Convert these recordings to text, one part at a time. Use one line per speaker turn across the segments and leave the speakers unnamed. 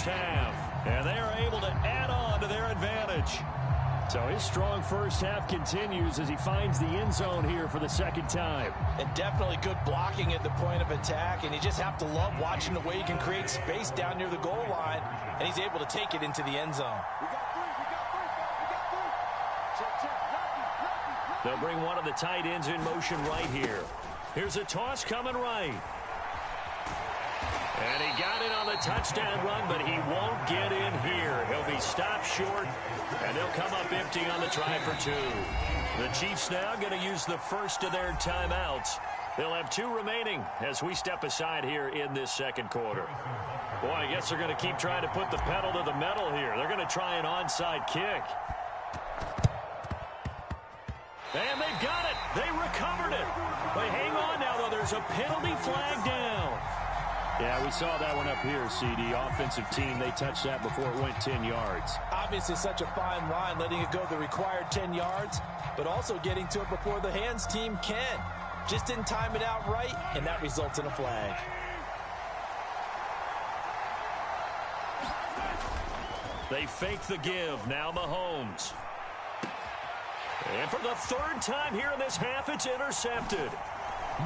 half. And they are able to add on to their advantage. So his strong first half continues as he finds the end zone here for the second time.
And definitely good blocking at the point of attack. And you just have to love watching the way he can create space down near the goal line. And he's able to take it into the end zone.
They'll bring one of the tight ends in motion right here. Here's a toss coming right. And he got it on the touchdown run, but he won't get in here. He'll be stopped short, and they'll come up empty on the try for two. The Chiefs now going to use the first of their timeouts. They'll have two remaining as we step aside here in this second quarter. Boy, I guess they're going to keep trying to put the pedal to the metal here. They're going to try an onside kick. And they've got it. They recovered it. But hang on now, though. There's a penalty flag down.
Yeah, we saw that one up here, CD. Offensive team, they touched that before it went 10 yards.
Obviously such a fine line, letting it go the required 10 yards, but also getting to it before the hands team can. Just didn't time it out right, and that results in a flag.
They fake the give. Now Mahomes. And for the third time here in this half, it's intercepted.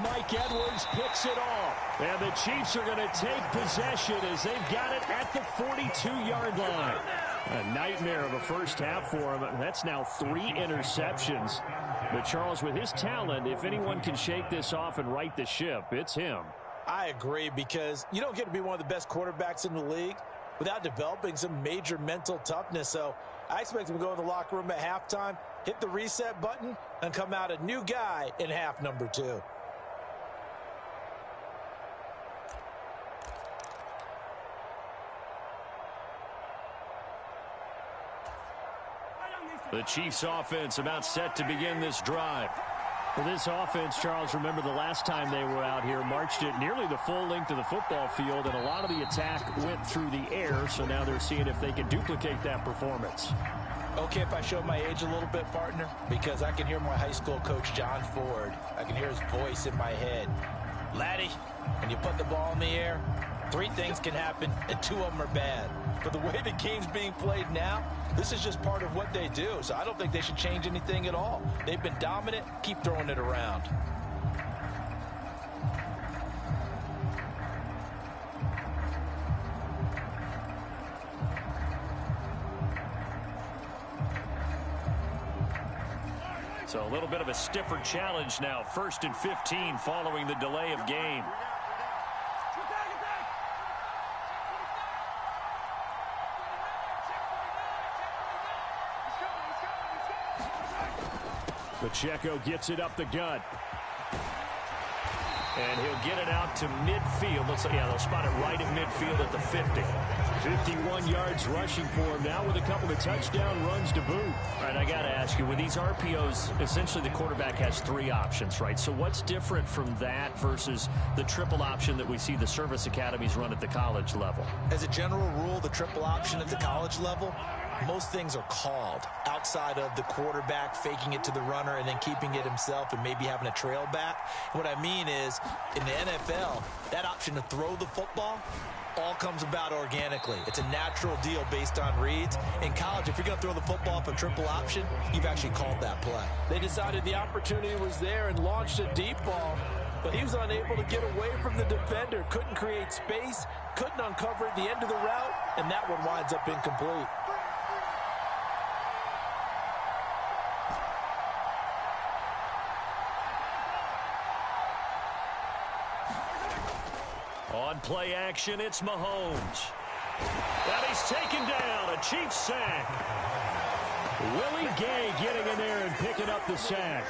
Mike Edwards picks it off. And the Chiefs are going to take possession as they've got it at the 42-yard line. A nightmare of a first half for him. That's now 3 interceptions. But Charles, with his talent, if anyone can shake this off and right the ship, it's him.
I agree, because you don't get to be one of the best quarterbacks in the league without developing some major mental toughness. So I expect him to go in the locker room at halftime, hit the reset button, and come out a new guy in half number 2.
The Chiefs offense about set to begin this drive.
Well, this offense, Charles, remember the last time they were out here, marched it nearly the full length of the football field, and a lot of the attack went through the air, so now they're seeing if they can duplicate that performance.
Okay, if I show my age a little bit, partner, because I can hear my high school coach, John Ford. I can hear his voice in my head. Laddie, when you put the ball in the air, 3 things can happen, and 2 of them are bad. But the way the game's being played now, this is just part of what they do. So I don't think they should change anything at all. They've been dominant. Keep throwing it around.
So a little bit of a stiffer challenge now. 1st and 15 following the delay of game.
Pacheco gets it up the gut.
And he'll get it out to midfield. Looks like, yeah, they'll spot it right at midfield at the 50.
51 yards rushing for him now with a couple of touchdown runs to boot.
All right, I got to ask you, with these RPOs, essentially the quarterback has 3 options, right? So what's different from that versus the triple option that we see the service academies run at the college level?
As a general rule, the triple option at the college level, most things are called outside of the quarterback faking it to the runner and then keeping it himself and maybe having a trail back. What I mean is, in the NFL, that option to throw the football all comes about organically. It's a natural deal based on reads. In college, if you're going to throw the football off a triple option, you've actually called that play. They decided the opportunity was there and launched a deep ball, but he was unable to get away from the defender, couldn't create space, couldn't uncover at the end of the route, and that one winds up incomplete.
On play action, it's Mahomes. And he's taken down, a Chiefs sack.
Willie Gay getting in there and picking up the sack.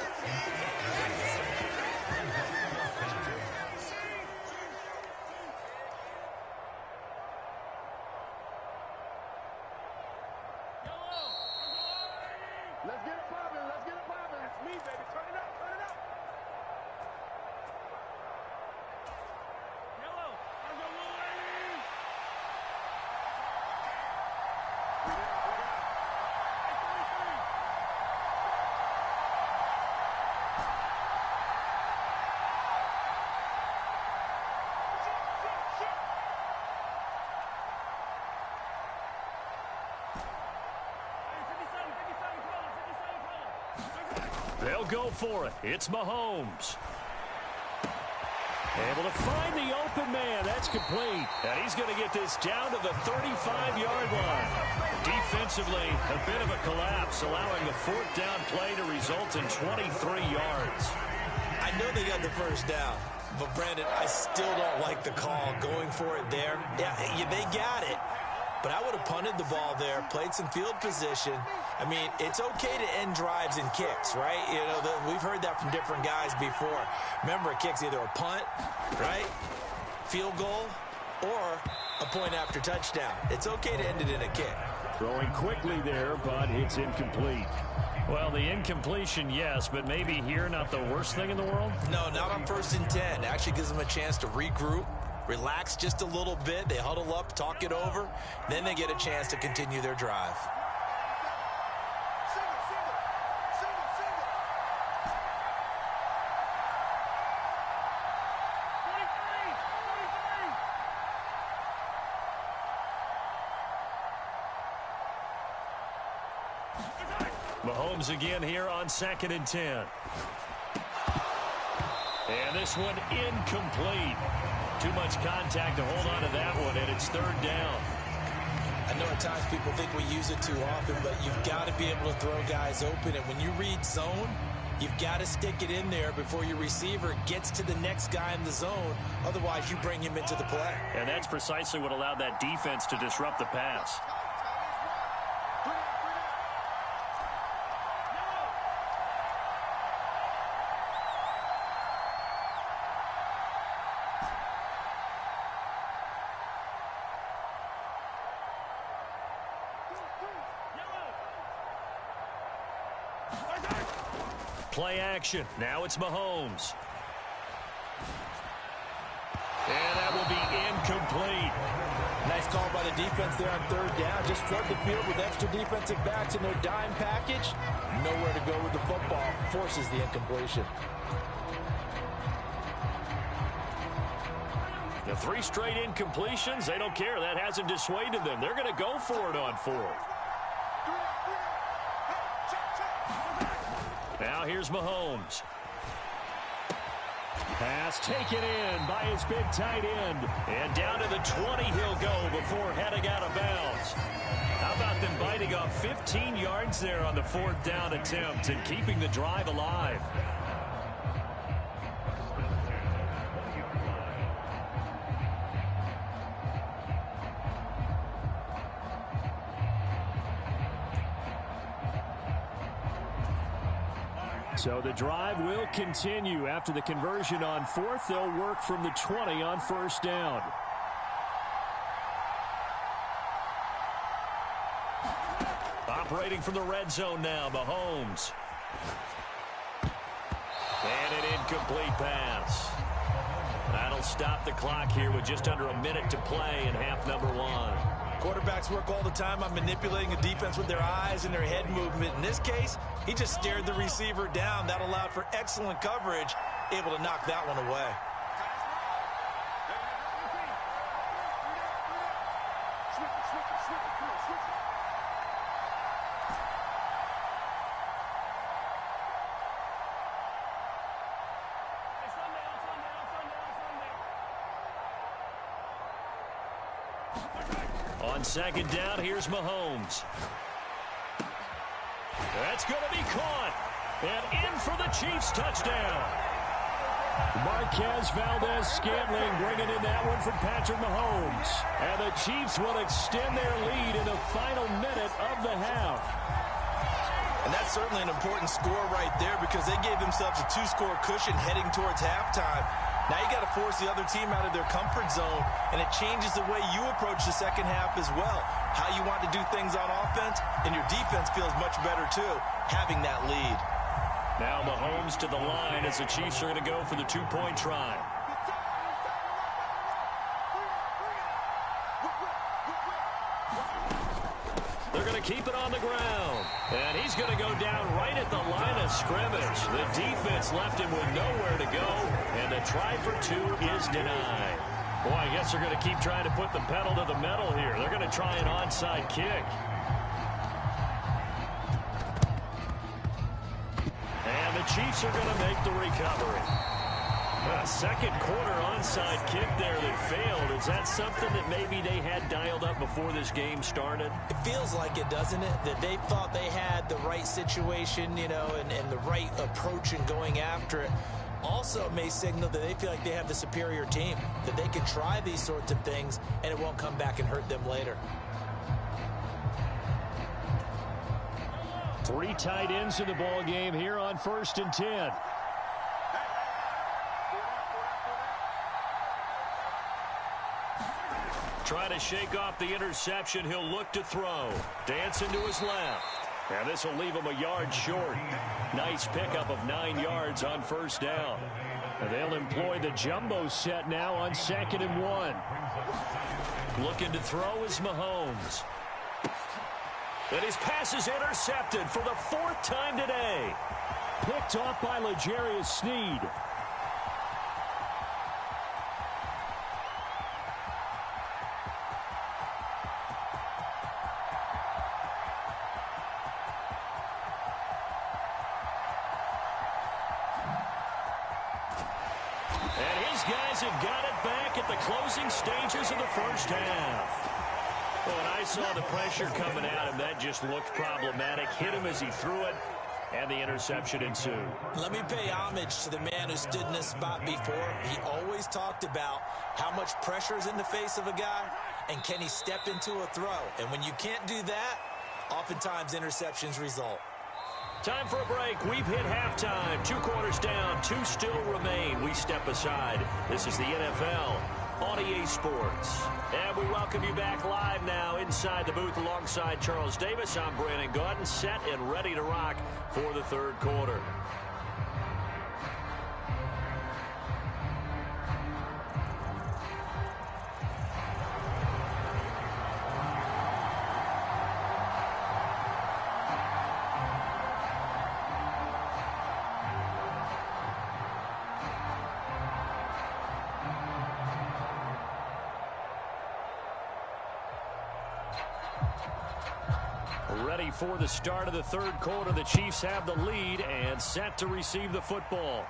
Let's get it poppin', let's get it poppin'. It's me, baby. Turn it up, turn it up. Yellow, let's go, little lady.
They'll go for it. It's Mahomes. Able to find the open man. That's complete. And he's going to get this down to the 35-yard line. Defensively, a bit of a collapse, allowing the fourth down play to result in 23 yards.
I know they got the first down, but Brandon, I still don't like the call going for it there. Yeah, they got it. But I would have punted the ball there, played some field position. I mean, it's okay to end drives and kicks, right? You know, we've heard that from different guys before. Remember, a kick's either a punt, right, field goal, or a point after touchdown. It's okay to end it in a kick.
Throwing quickly there, but it's incomplete.
Well, the incompletion, yes, but maybe here not the worst thing in the world?
No, not on 1st and 10. Actually gives them a chance to regroup, relax just a little bit. They huddle up, talk it over. Then they get a chance to continue their drive.
Mahomes again here on 2nd and 10. And this one incomplete. Too much contact to hold on to that one, and it's 3rd down.
I know at times people think we use it too often, but you've got to be able to throw guys open. And when you read zone, you've got to stick it in there before your receiver gets to the next guy in the zone. Otherwise, you bring him into the play.
And that's precisely what allowed that defense to disrupt the pass. Play action. Now it's Mahomes. And that will be incomplete.
Nice call by the defense there on 3rd down. Just flood the field with extra defensive backs in their dime package. Nowhere to go with the football. Forces the incompletion.
The 3 straight incompletions, they don't care. That hasn't dissuaded them. They're going to go for it on 4th. Now here's Mahomes.
Pass taken in by his big tight end.
And down to the 20 he'll go before heading out of bounds. How about them biting off 15 yards there on the 4th down attempt and keeping the drive alive?
So the drive will continue. After the conversion on 4th, they'll work from the 20 on 1st down.
Operating from the red zone now, Mahomes. And an incomplete pass. That'll stop the clock here with just under a minute to play in half number 1.
Quarterbacks work all the time on manipulating a defense with their eyes and their head movement. In this case, he just stared the receiver down. That allowed for excellent coverage, able to knock that one away.
On 2nd down, here's Mahomes. That's going to be caught. And in for the Chiefs touchdown.
Marquez Valdez-Scantling bringing in that one from Patrick Mahomes. And the Chiefs will extend their lead in the final minute of the half.
And that's certainly an important score right there because they gave themselves a 2-score cushion heading towards halftime. Now you got to force the other team out of their comfort zone, and it changes the way you approach the second half as well. How you want to do things on offense, and your defense feels much better too, having that lead.
Now Mahomes to the line as the Chiefs are going to go for the 2-point try. They're going to keep it on the ground. And he's going to go down right at the line of scrimmage. The defense left him with nowhere to go. And the try for 2 is denied. Boy, I guess they're going to keep trying to put the pedal to the metal here. They're going to try an onside kick. And the the Chiefs are going to make the recovery. A second quarter onside kick there that failed. Is that something that maybe they had dialed up before this game started?
It feels like it, doesn't it? That they thought they had the right situation, you know, and the right approach in going after it. Also may signal that they feel like they have the superior team, that they can try these sorts of things and it won't come back and hurt them later.
3 tight ends in the ball game here on 1st and 10.
Trying to shake off the interception. He'll look to throw. Dancing to his left. And this will leave him a yard short. Nice pickup of 9 yards on 1st down. And they'll employ the jumbo set now on 2nd and 1. Looking to throw is Mahomes. And his pass is intercepted for the 4th time today.
Picked off by L'Jarius Sneed.
Have got it back at the closing stages of the 1st half. Well, when I saw the pressure coming at him, that just looked problematic. Hit him as he threw it, and the interception ensued.
Let me pay homage to the man who stood in this spot before. He always talked about how much pressure is in the face of a guy, and can he step into a throw. And when you can't do that, oftentimes interceptions result.
Time for a break. We've hit halftime. 2 quarters down. 2 still remain. We step aside. This is the NFL on EA Sports. And we welcome you back live now inside the booth alongside Charles Davis. I'm Brandon Gaudin, set and ready to rock for the 3rd quarter. Ready for the start of the 3rd quarter. The Chiefs have the lead and set to receive the football.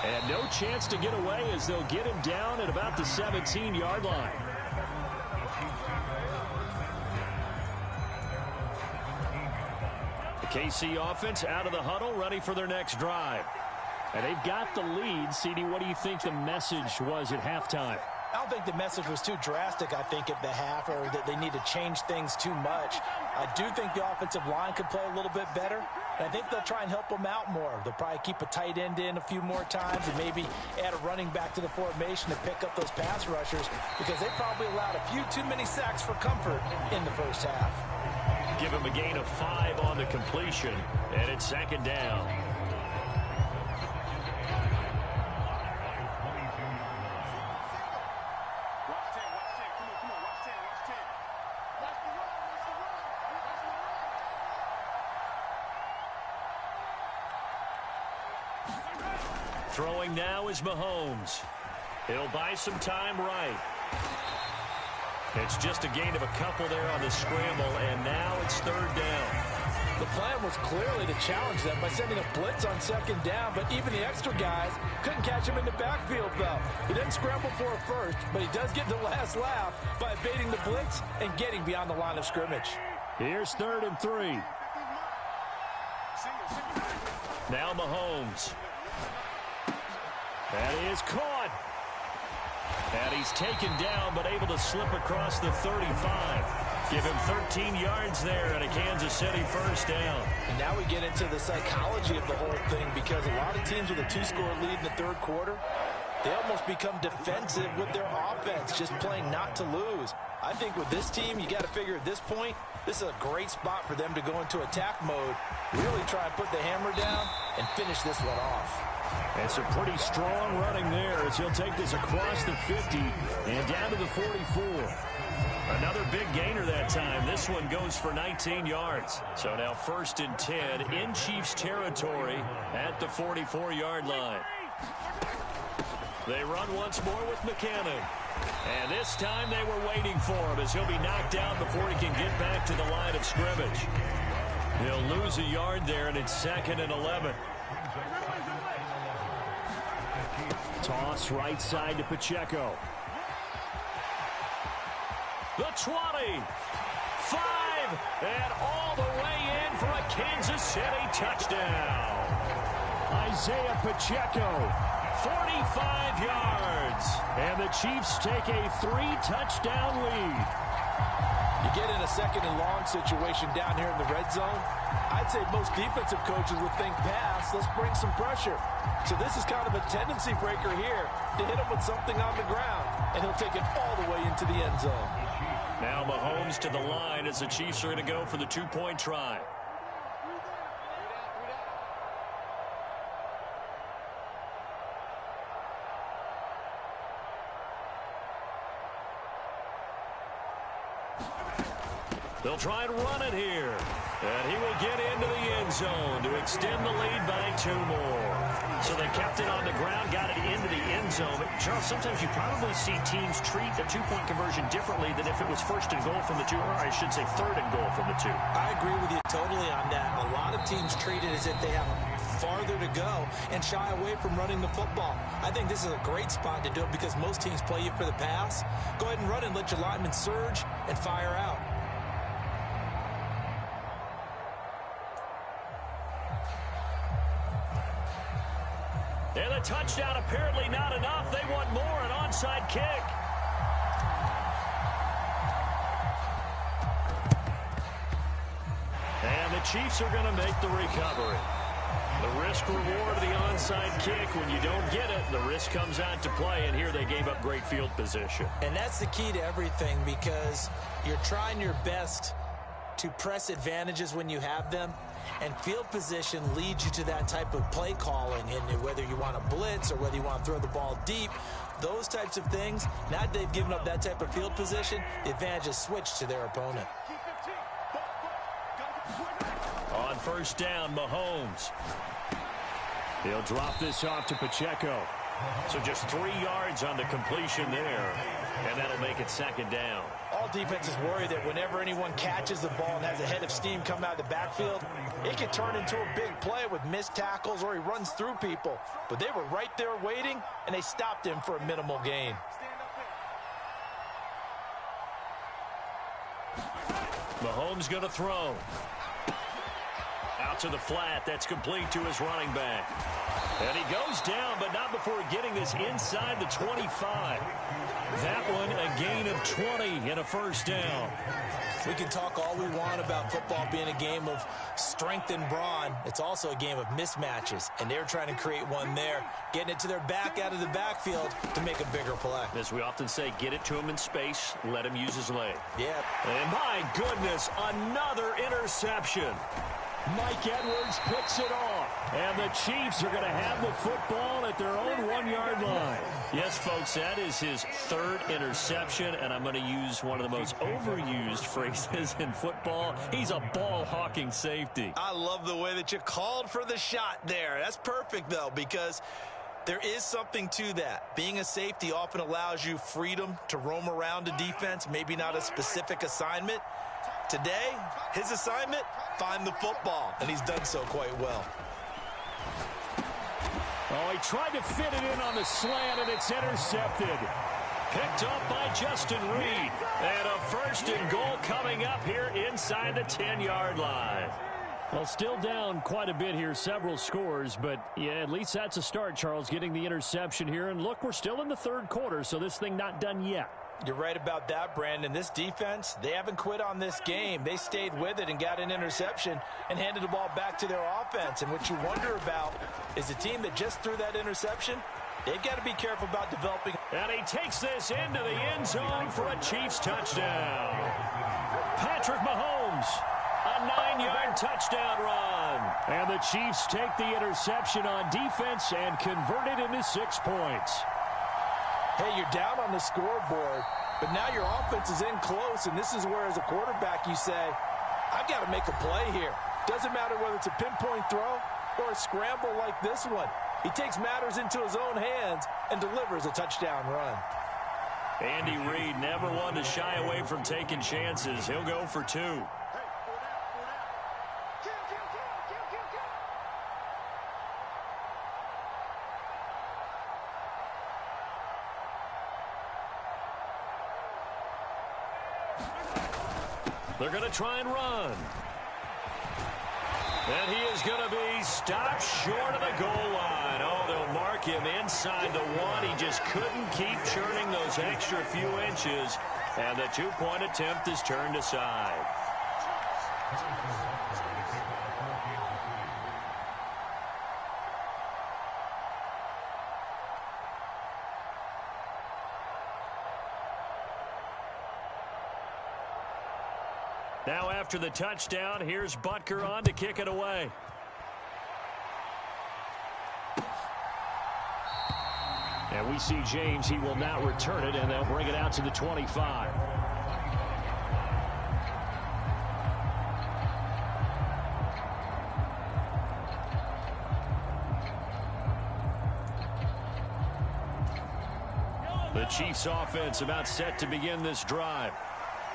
And no chance to get away as they'll get him down at about the 17-yard line. The KC offense out of the huddle, ready for their next drive. And they've got the lead. CD, what do you think the message was at halftime?
I don't think the message was too drastic, I think, at the half, or that they need to change things too much. I do think the offensive line could play a little bit better, and I think they'll try and help them out more. They'll probably keep a tight end in a few more times and maybe add a running back to the formation to pick up those pass rushers, because they probably allowed a few too many sacks for comfort in the 1st half.
Give him a gain of 5 on the completion, and it's 2nd down. Throwing now is Mahomes. He'll buy some time right. It's just a gain of a couple there on the scramble, and now it's 3rd down.
The plan was clearly to challenge them by sending a blitz on 2nd down, but even the extra guys couldn't catch him in the backfield, though. He didn't scramble for a first, but he does get the last laugh by evading the blitz and getting beyond the line of scrimmage.
Here's 3rd and 3.
Now Mahomes. That is caught. And he's taken down, but able to slip across the 35. Give him 13 yards there and a Kansas City 1st down.
And now we get into the psychology of the whole thing, because a lot of teams with a 2-score lead in the 3rd quarter, they almost become defensive with their offense, just playing not to lose. I think with this team, you got to figure at this point, this is a great spot for them to go into attack mode, really try and put the hammer down and finish this one off.
And some pretty strong running there as he'll take this across the 50 and down to the 44.
Another big gainer that time. This one goes for 19 yards. So now 1st and 10 in Chiefs territory at the 44-yard line. They run once more with McCannon.
And this time they were waiting for him as he'll be knocked down before he can get back to the line of scrimmage. He'll lose a yard there, and it's 2nd and 11. Toss right side to Pacheco. The 20. 5. And all the way in for a Kansas City touchdown. Isaiah Pacheco, 45 yards. And the Chiefs take a 3-touchdown lead.
You get in a 2nd and long situation down here in the red zone, I'd say most defensive coaches would think pass, let's bring some pressure. So this is kind of a tendency breaker here to hit him with something on the ground, and he'll take it all the way into the end zone.
Now Mahomes to the line as the Chiefs are going to go for the 2-point try. They'll try and run it here. And he will get into the end zone to extend the lead by 2 more. So they kept it on the ground, got it into the end zone. But Charles, sometimes you probably see teams treat a 2-point conversion differently than if it was 1st and goal from the 2, or I should say 3rd and goal from the 2.
I agree with you totally on that. A lot of teams treat it as if they have farther to go and shy away from running the football. I think this is a great spot to do it because most teams play you for the pass. Go ahead and run and let your linemen surge and fire out.
And the touchdown apparently not enough. They want more, an onside kick. And the Chiefs are going to make the recovery. The risk-reward of the onside kick, when you don't get it, the risk comes out to play, and here they gave up great field position.
And that's the key to everything because you're trying your best to press advantages when you have them. And field position leads you to that type of play calling, and whether you want to blitz or whether you want to throw the ball deep, those types of things, now that they've given up that type of field position, the advantage is switched to their opponent.
On 1st down, Mahomes. He'll drop this off to Pacheco. So just 3 yards on the completion there, and that'll make it 2nd down.
All defenses worry that whenever anyone catches the ball and has a head of steam come out of the backfield, it can turn into a big play with missed tackles or he runs through people. But they were right there waiting, and they stopped him for a minimal gain.
Mahomes going to throw. Out to the flat. That's complete to his running back. And he goes down, but not before getting this inside the 25. That one a gain of 20 and a 1st down.
We can talk all we want about football being a game of strength and brawn. It's also a game of mismatches, and they're trying to create one there, getting it to their back out of the backfield to make a bigger play.
As we often say, get it to him in space, let him use his leg.
Yeah.
And my goodness, another interception. Mike Edwards picks it off. And the Chiefs are going to have the football at their own 1-yard line. Yes, folks, that is his 3rd interception, and I'm going to use one of the most overused phrases in football. He's a ball-hawking safety.
I love the way that you called for the shot there. That's perfect, though, because there is something to that. Being a safety often allows you freedom to roam around a defense, maybe not a specific assignment. Today, his assignment, find the football, and he's done so quite well.
Oh, he tried to fit it in on the slant, and it's intercepted. Picked up by Justin Reed. And a 1st and goal coming up here inside the 10-yard line. Well, still down quite a bit here, several scores, but yeah, at least that's a start, Charles, getting the interception here. And look, we're still in the 3rd quarter, so this thing not done yet.
You're right about that, Brandon. This defense, they haven't quit on this game. They stayed with it and got an interception and handed the ball back to their offense. And what you wonder about is the team that just threw that interception, they've got to be careful about developing.
And he takes this into the end zone for a Chiefs touchdown. Patrick Mahomes, a 9-yard touchdown run. And the Chiefs take the interception on defense and convert it into 6 points.
Hey, you're down on the scoreboard, but now your offense is in close, and this is where, as a quarterback, you say, I've got to make a play here. Doesn't matter whether it's a pinpoint throw or a scramble like this one. He takes matters into his own hands and delivers a touchdown run.
Andy Reid, never one to shy away from taking chances. He'll go for 2. They're going to try and run. And he is going to be stopped short of the goal line. Oh, they'll mark him inside the 1. He just couldn't keep churning those extra few inches. And the 2-point attempt is turned aside. Now after the touchdown, here's Butker on to kick it away. And we see James. He will now return it, and they'll bring it out to the 25. The Chiefs offense about set to begin this drive.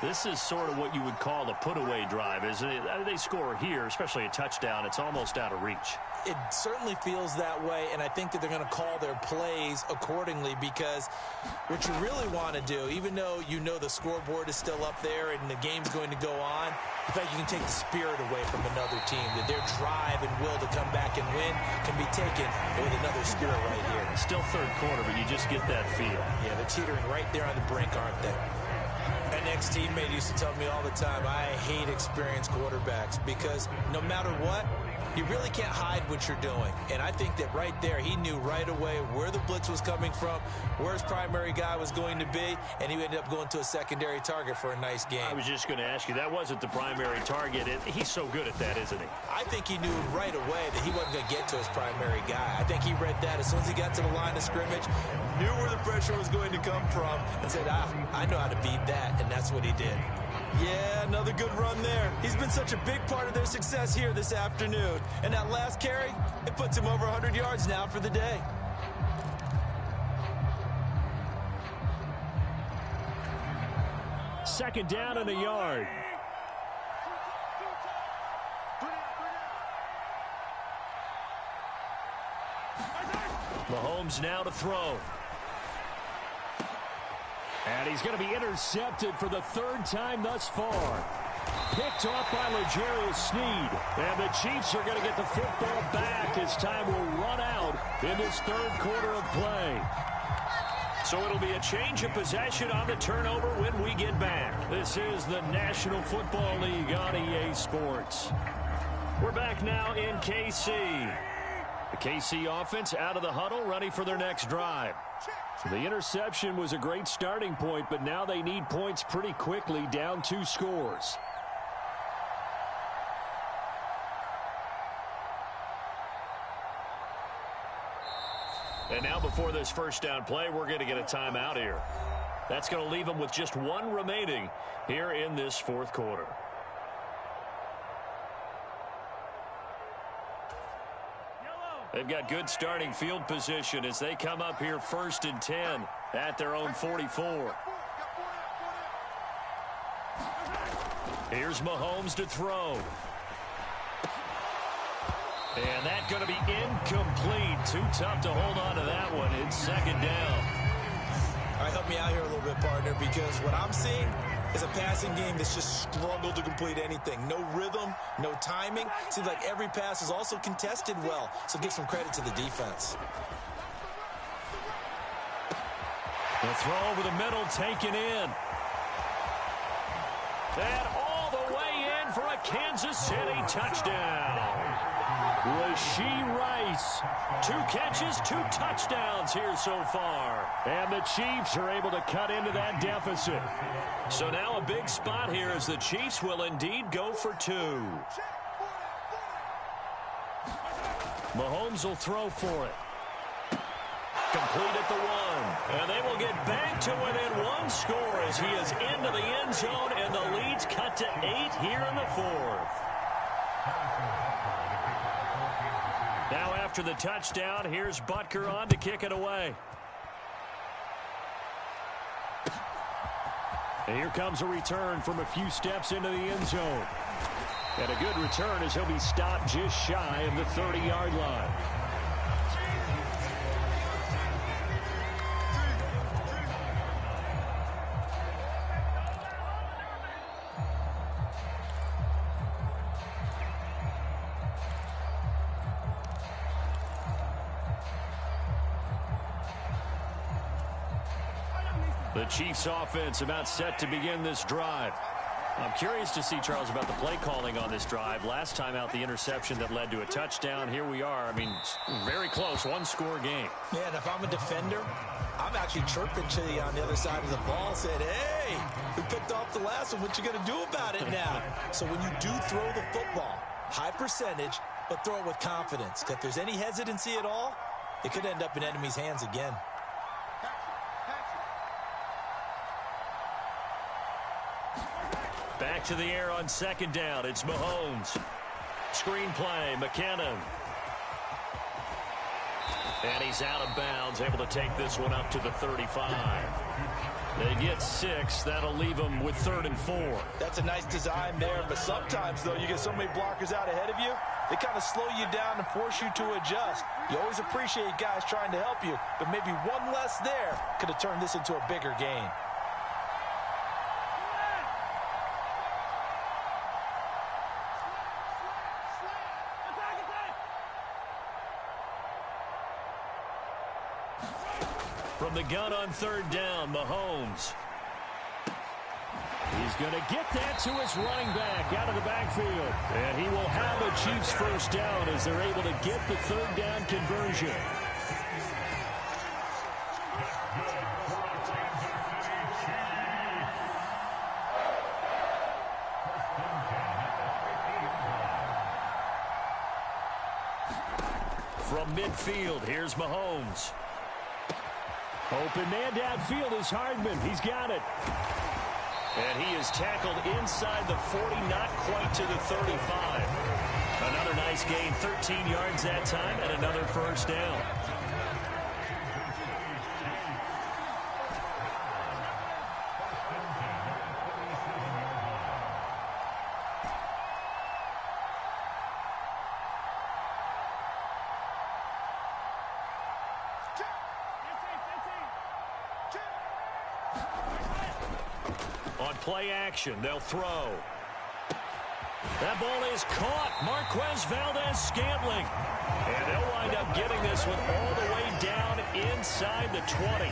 This is sort of what you would call a put-away drive, isn't it? They score here, especially a touchdown. It's almost out of reach.
It certainly feels that way, and I think that they're going to call their plays accordingly, because what you really want to do, even though you know the scoreboard is still up there and the game's going to go on, in fact, you can take the spirit away from another team, that their drive and will to come back and win can be taken with another score right here.
Still third quarter, but you just get that feel.
Yeah, they're teetering right there on the brink, aren't they? An ex-teammate used to tell me all the time, I hate experienced quarterbacks, because no matter what, you really can't hide what you're doing. And I think that right there, he knew right away where the blitz was coming from, where his primary guy was going to be, and he ended up going to a secondary target for a nice game.
I was just going to ask you, that wasn't the primary target. He's so good at that, isn't he?
I think he knew right away that he wasn't going to get to his primary guy. I think he read that as soon as he got to the line of scrimmage, knew where the pressure was going to come from, and said, I know how to beat that, and that's what he did. Yeah, another good run there. He's been such a big part of their success here this afternoon. And that last carry, it puts him over 100 yards now for the day.
Second down and a yard. Mahomes now to throw. And he's going to be intercepted for the 3rd time thus far. Picked off by L'Jarius Sneed. And the Chiefs are going to get the football back as time will run out in this 3rd quarter of play. So it'll be a change of possession on the turnover when we get back. This is the National Football League on EA Sports. We're back now in KC. The KC offense out of the huddle, ready for their next drive. The interception was a great starting point, but now they need points pretty quickly, down 2 scores. And now before this first down play, we're going to get a timeout here. That's going to leave them with just 1 remaining here in this 4th quarter. They've got good starting field position as they come up here 1st and 10 at their own 44. Here's Mahomes to throw. And that's going to be incomplete. Too tough to hold on to that one. It's 2nd down.
All right, help me out here a little bit, partner, because what I'm seeing is a passing game that's just struggled to complete anything. No rhythm, no timing. Seems like every pass is also contested well, so give some credit to the defense.
The throw over the middle, taken in. And all the way in for a Kansas City touchdown. Rashee Rice, 2 catches, 2 touchdowns here so far. And the Chiefs are able to cut into that deficit. So now a big spot here as the Chiefs will indeed go for 2. Mahomes will throw for it. Complete at the 1. And they will get back to within 1 score as he is into the end zone, and the lead's cut to 8 here in the 4th. Now after the touchdown, here's Butker on to kick it away.
And here comes a return from a few steps into the end zone. And a good return as he'll be stopped just shy of the 30-yard line. The Chiefs offense about set to begin this drive. I'm curious to see, Charles, about the play calling on this drive. Last time out, the interception that led to a touchdown. Here we are. I mean, very close, one-score game.
Yeah, and if I'm a defender, I'm actually chirping to you on the other side of the ball, saying, hey, we picked off the last one. What you going to do about it now? So when you do throw the football, high percentage, but throw it with confidence. If there's any hesitancy at all, it could end up in enemy's hands again.
Back to the air on second down. It's Mahomes. Screen play, McKinnon. And he's out of bounds, able to take this one up to the 35. They get 6. That'll leave them with 3rd and 4.
That's a nice design there, but sometimes, though, you get so many blockers out ahead of you, they kind of slow you down and force you to adjust. You always appreciate guys trying to help you, but maybe one less there could have turned this into a bigger game.
From the gun on 3rd down, Mahomes. He's going to get that to his running back out of the backfield. And he will have a Chiefs first down as they're able to get the 3rd down conversion. From midfield, here's Mahomes. Open man downfield is Hardman. He's got it. And he is tackled inside the 40, not quite to the 35. Another nice gain, 13 yards that time, and another first down. On play action, they'll throw. That ball is caught. Marquez Valdez-Scantling. And they'll wind up getting this one all the way down inside the 20.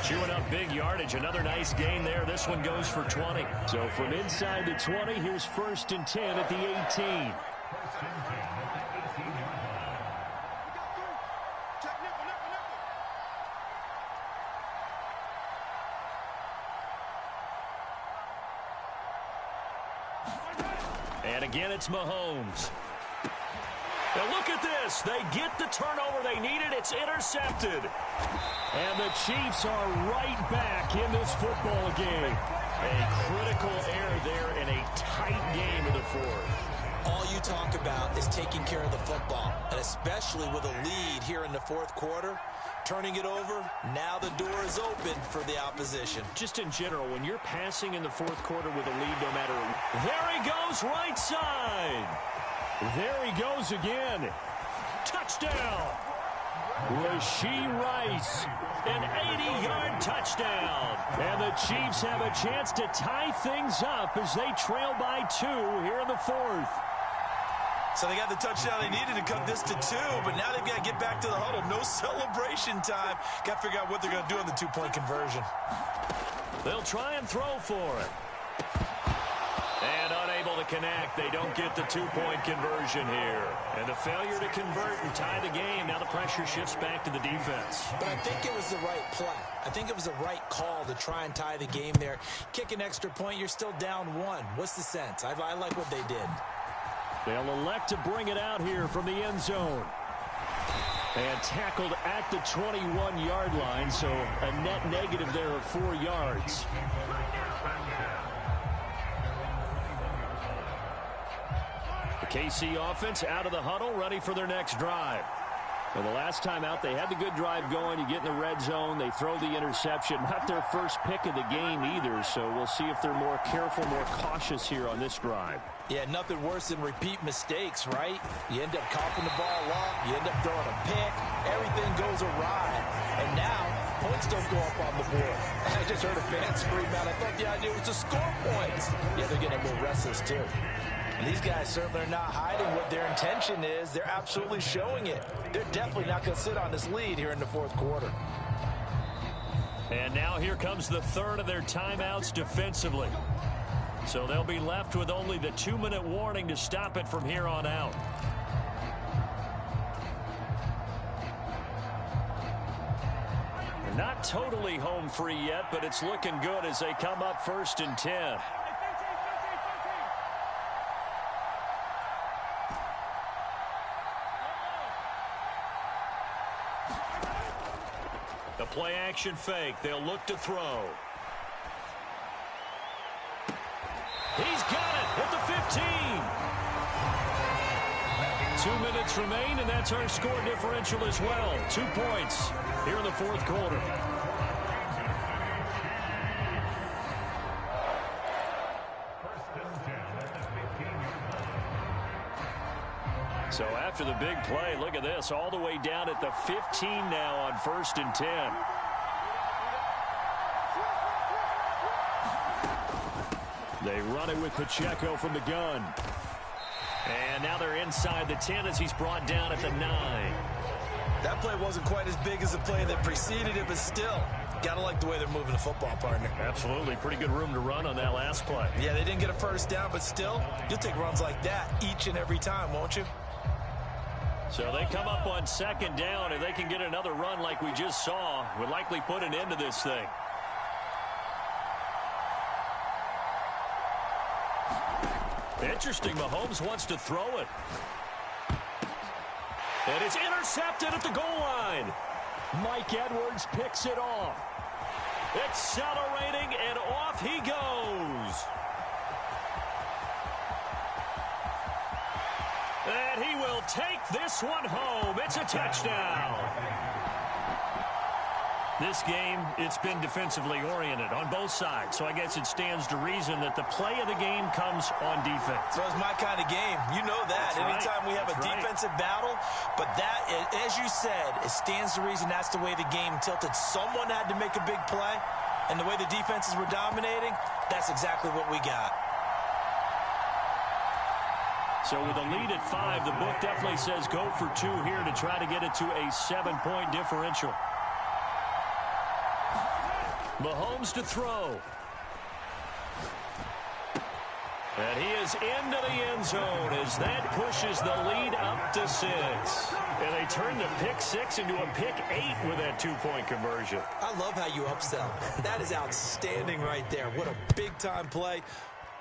Chewing up big yardage. Another nice gain there. This one goes for 20. So from inside the 20, here's 1st and 10 at the 18. And again, it's Mahomes. Now look at this. They get the turnover they needed. It's intercepted. And the Chiefs are right back in this football game. A critical error there in a tight game in the 4th.
All you talk about is taking care of the football, and especially with a lead here in the 4th quarter. Turning it over, now the door is open for the opposition.
Just in general, when you're passing in the 4th quarter with a lead, no matter... There he goes, right side. There he goes again. Touchdown. Rashee Rice, an 80-yard touchdown. And the Chiefs have a chance to tie things up as they trail by 2 here in the 4th.
So they got the touchdown they needed to cut this to 2, but now they've got to get back to the huddle. No celebration time. Got to figure out what they're going to do on the 2-point conversion.
They'll try and throw for it. And unable to connect. They don't get the 2-point conversion here. And the failure to convert and tie the game. Now the pressure shifts back to the defense.
But I think it was the right play. I think it was the right call to try and tie the game there. Kick an extra point, you're still down 1. What's the sense? I like what they did.
They'll elect to bring it out here from the end zone. And tackled at the 21-yard line, so a net negative there of 4 yards. The KC offense out of the huddle, ready for their next drive. Well, the last time out, they had the good drive going. You get in the red zone, they throw the interception. Not their first pick of the game either, so we'll see if they're more careful, more cautious here on this drive.
Yeah, nothing worse than repeat mistakes, right? You end up coughing the ball up, you end up throwing a pick, everything goes awry. And now, points don't go up on the board. I just heard a fan scream out, I thought the idea was to score points. Yeah, they're getting a little restless too. And these guys certainly are not hiding what their intention is. They're absolutely showing it. They're definitely not going to sit on this lead here in the fourth quarter.
And now here comes the third of their timeouts defensively. So they'll be left with only the 2-minute warning to stop it from here on out. They're not totally home free yet, but it's looking good as they come up 1st and 10. The play action fake. They'll look to throw. He's got it at the 15. 2 minutes remain, and that's our score differential as well. 2 points here in the fourth quarter. So after the big play, look at this, all the way down at the 15 now on 1st and 10. They run it with Pacheco from the gun. And now they're inside the 10 as he's brought down at the 9.
That play wasn't quite as big as the play that preceded it, but still, gotta like the way they're moving the football, partner.
Absolutely. Pretty good room to run on that last play.
Yeah, they didn't get a first down, but still, you'll take runs like that each and every time, won't you?
So they come up on 2nd down, and they can get another run like we just saw. Would likely put an end to this thing. Interesting, Mahomes wants to throw it. And it's intercepted at the goal line. Mike Edwards picks it off. Accelerating, and off he goes. And he will take this one home. It's a touchdown. This game, it's been defensively oriented on both sides, so I guess it stands to reason that the play of the game comes on defense.
So it's my kind of game. You know that.
That's
Anytime
right.
we have a defensive battle, but that, as you said, it stands to reason that's the way the game tilted. Someone had to make a big play, and the way the defenses were dominating, that's exactly what we got.
So with a lead at 5, the book definitely says go for 2 here to try to get it to a 7-point differential. Mahomes to throw. And he is into the end zone as that pushes the lead up to 6. And they turn the pick 6 into a pick 8 with that 2-point conversion.
I love how you upsell. That is outstanding right there. What a big-time play.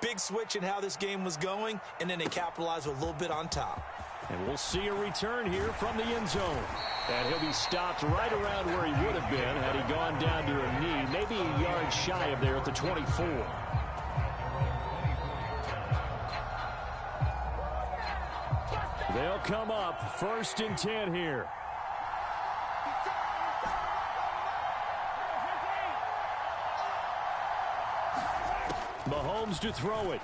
Big switch in how this game was going, and then they capitalized with a little bit on top.
And we'll see a return here from the end zone. And he'll be stopped right around where he would have been had he gone down to a knee, maybe a yard shy of there at the 24. They'll come up 1st and 10 here. Mahomes to throw it.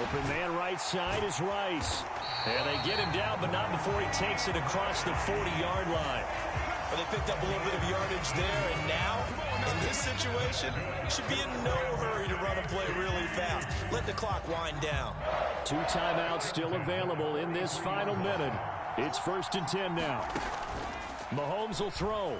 Open man right side is Rice.
And they get him down, but not before he takes it across the 40-yard line.
Well, they picked up a little bit of yardage there, and now, in this situation, should be in no hurry to run a play really fast. Let the clock wind down.
2 timeouts still available in this final minute. It's 1st and 10 now. Mahomes will throw.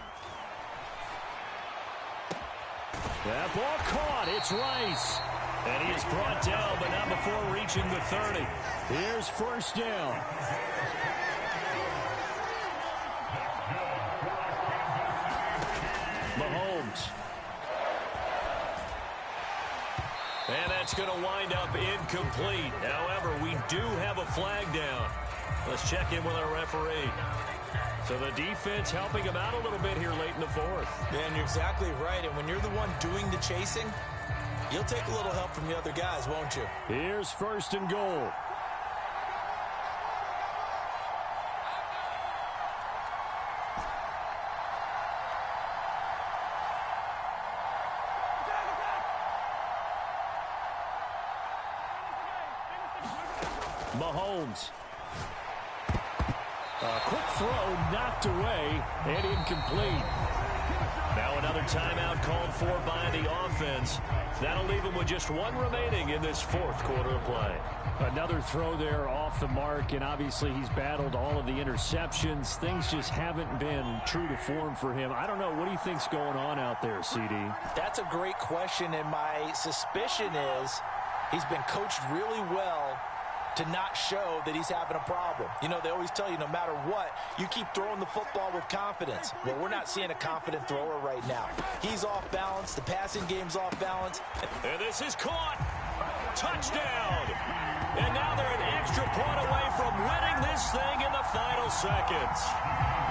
That ball caught. It's Rice.
And he is brought down, but not before reaching the 30.
Here's 1st down.
Mahomes. And that's going to wind up incomplete. However, we do have a flag down. Let's check in with our referee. So the defense helping him out a little bit here late in the 4th.
Man, you're exactly right. And when you're the one doing the chasing, you'll take a little help from the other guys, won't you?
Here's 1st and goal. Mahomes. A quick throw knocked away and incomplete. Now another timeout called for by the offense. That'll leave him with just one remaining in this fourth quarter of play. Another throw there off the mark, and obviously he's battled all of the interceptions. Things just haven't been true to form for him. I don't know. What do you think's going on out there, CD?
That's a great question, and my suspicion is he's been coached really well to not show that he's having a problem. You know, they always tell you no matter what, you keep throwing the football with confidence. Well, we're not seeing a confident thrower right now. He's off balance. The passing game's off balance.
And this is caught. Touchdown. And now they're an extra point away from winning this thing in the final seconds.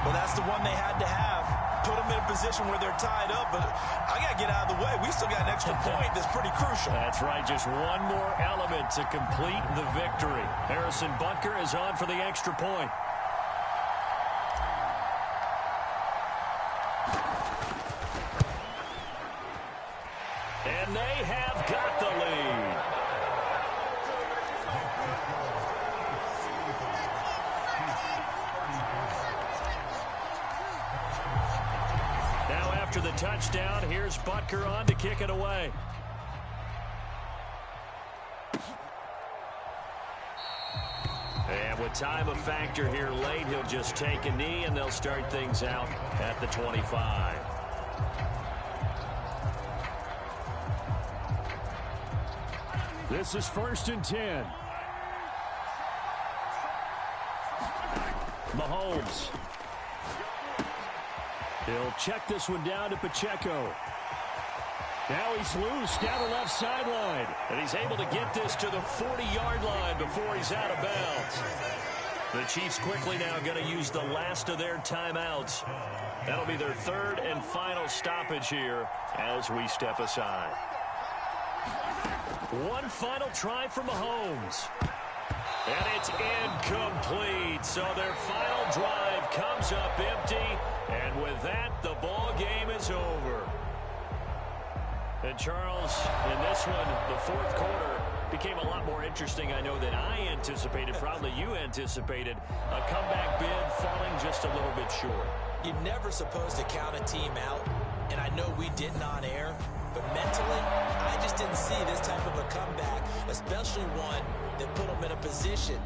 Well, that's the one they had to have. Put them in a position where they're tied up, but I got to get out of the way. We still got an extra point that's pretty crucial.
That's right, just one more element to complete the victory. Harrison Butker is on for the extra point. And they have got the lead. Now after the touchdown, here's Butker on to kick it away. And with time a factor here late, he'll just take a knee and they'll start things out at the 25.
This is 1st and 10. Mahomes. He'll check this one down to Pacheco. Now he's loose down the left sideline.
And he's able to get this to the 40-yard line before he's out of bounds. The Chiefs quickly now going to use the last of their timeouts. That'll be their third and final stoppage here as we step aside. One final try for Mahomes. And it's incomplete. So their final drive comes up empty. And with that, the ball game is over. And Charles, in this one, the fourth quarter became a lot more interesting, I know, than I anticipated. Probably you anticipated. A comeback bid falling just a little bit short.
You're never supposed to count a team out, and I know we didn't on air, but mentally, I just didn't see this type of a comeback, especially one that put them in a position